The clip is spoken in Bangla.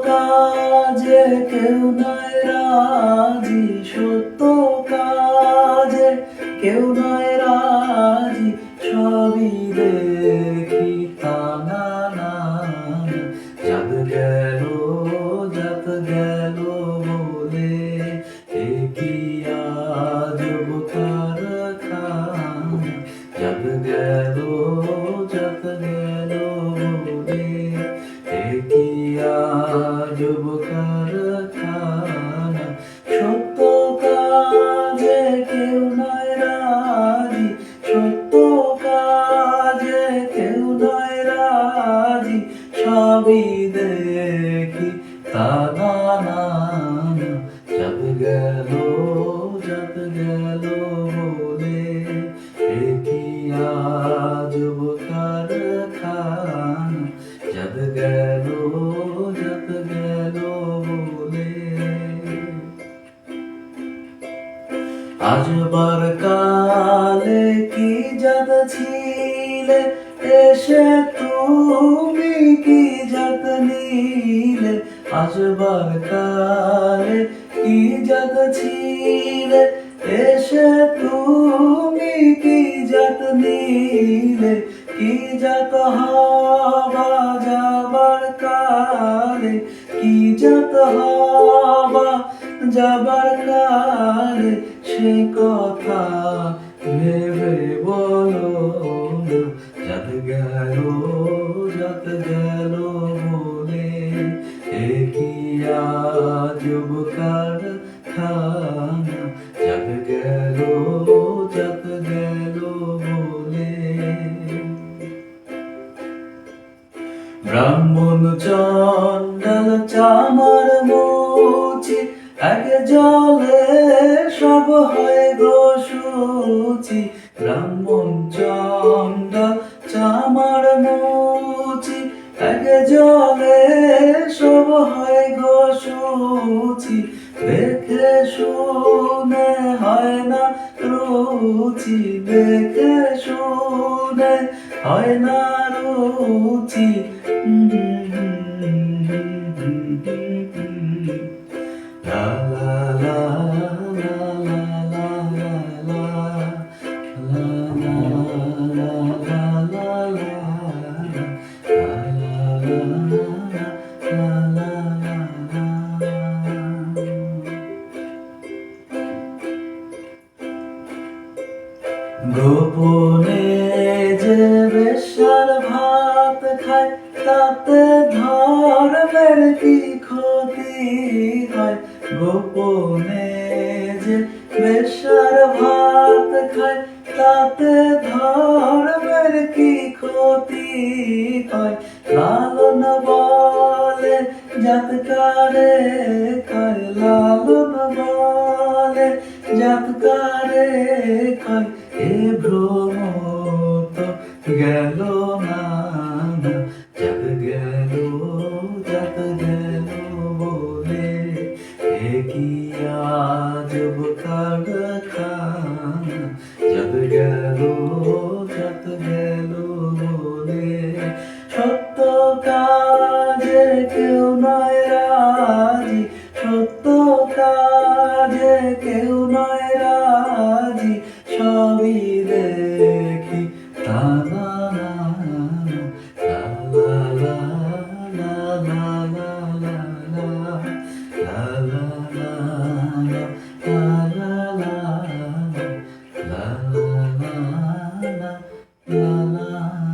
কাজে কেউ নয় রাজি, সত্য কাজে কেউ নয় রাজি, সবই দেখি তা না না না। জাত গেল জাত গেল বলে এ কি আজব কারখানা। জাত গেল জাত গেল বলে এ কি আজব কারখানা। সত্য কাজে কেউ নয় রাজি, সত্য কাজে কেউ নয় রাজি, সবই দেখি তা না না না। জাত গেল জাত গেল বলে এ কি আজব কারখানা। জাত গেল জাত গেল বলে। আজবার কালে কি জাত ছিলে, এসে তুমি কি জাত নিলে। আজবার কালে কি জাত ছিলে, এসে তুমি কি জাত নিলে। কি জাত হবা যাবার কালে, কি জাত হবা যাবার কালে, সে কথা ভেবে বলো না। জাত গেল জাত গেল বলে এ কি আজব কারখানা। জাত গেল জাত গেল বলে। ব্রাহ্মণ চণ্ডাল চামার মুচি, এক জলে সব হয় গো শুচি। ব্রাহ্মণ চণ্ডাল চামার মুচি, এক জলে সব হয় গো শুচি। দেখে শুনে হয় না রুচি, দেখে শুনে হয় না রুচি। লা লা লা লা লা লা লা লা লা লা লা। গোপনে যে বেশ্যার ভাত খায়, তাতে ধর্মের কি ক্ষতি হয়। গোপনে যে বেশ্যার ভাত খায়, তাতে ধর্মের কি ক্ষতি হয়। লালন বলে জাতকারে কয়, লালন বলে জাতকারে কয়, এ ভ্রম তো গেল না না। জাত গেল জাত গেল বলে এ কি আজব কারখানা। জাত গেল জাত গেল বলে। সত্য কাজে কেউ নয় রাজি, সত্য কাজে কেউ নয় রাজি, সবই দেখি তা না না না। লা লা লা লা লা লা লা লা লা লা লা লা লা লা লা লা লা লা লা।